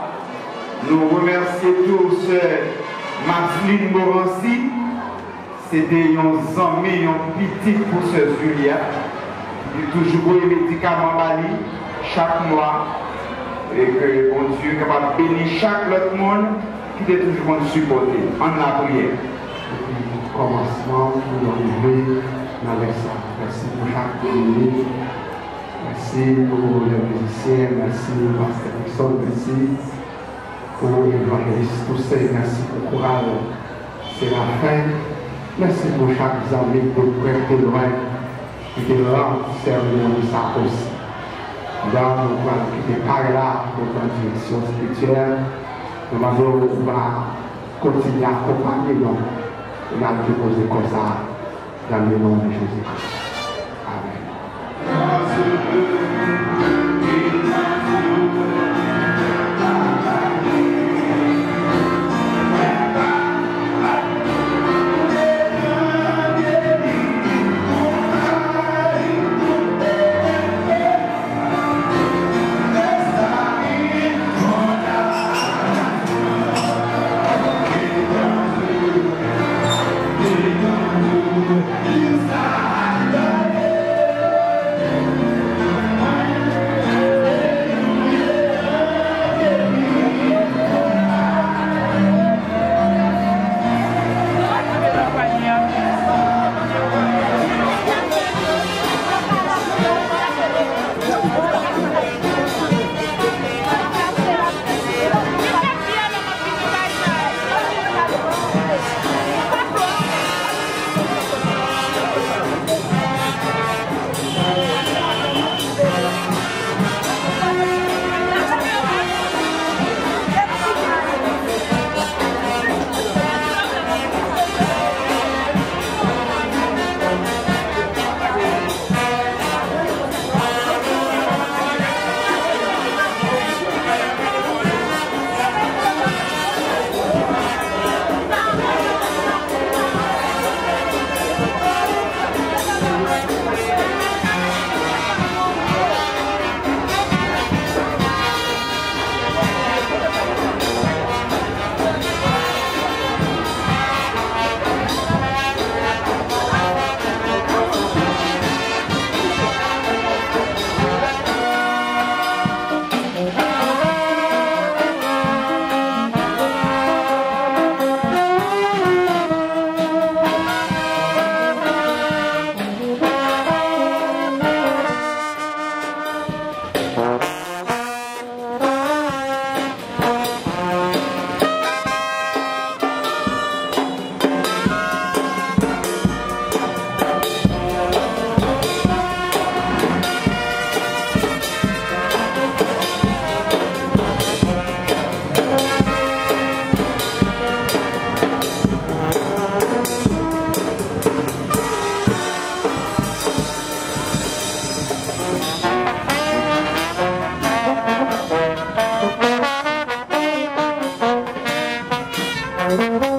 nous remercions tous Marceline Morancy. C'était un ami, un petit pour ce Julia. Il a toujours eu les médicaments Bali chaque mois. Et que bon Dieu est capable de bénir chaque autre monde qui est toujours supporté. En la prière. Depuis le commencement, pour arriver dans les ça. Merci pour chaque béni. Merci pour les musiciens. Merci pour Pasteur Nixon. Merci pour l'évangéliste Toussaint. Merci pour le courage. C'est la fin. Merci pour chaque ami pour prêter loin. Qui était là pour servir de sa cause. Dans le plan qui était par là pour la direction spirituelle, nous allons continuer à accompagner nous. On a déposé comme ça dans le nom de Jésus-Christ. Amen. Thank you.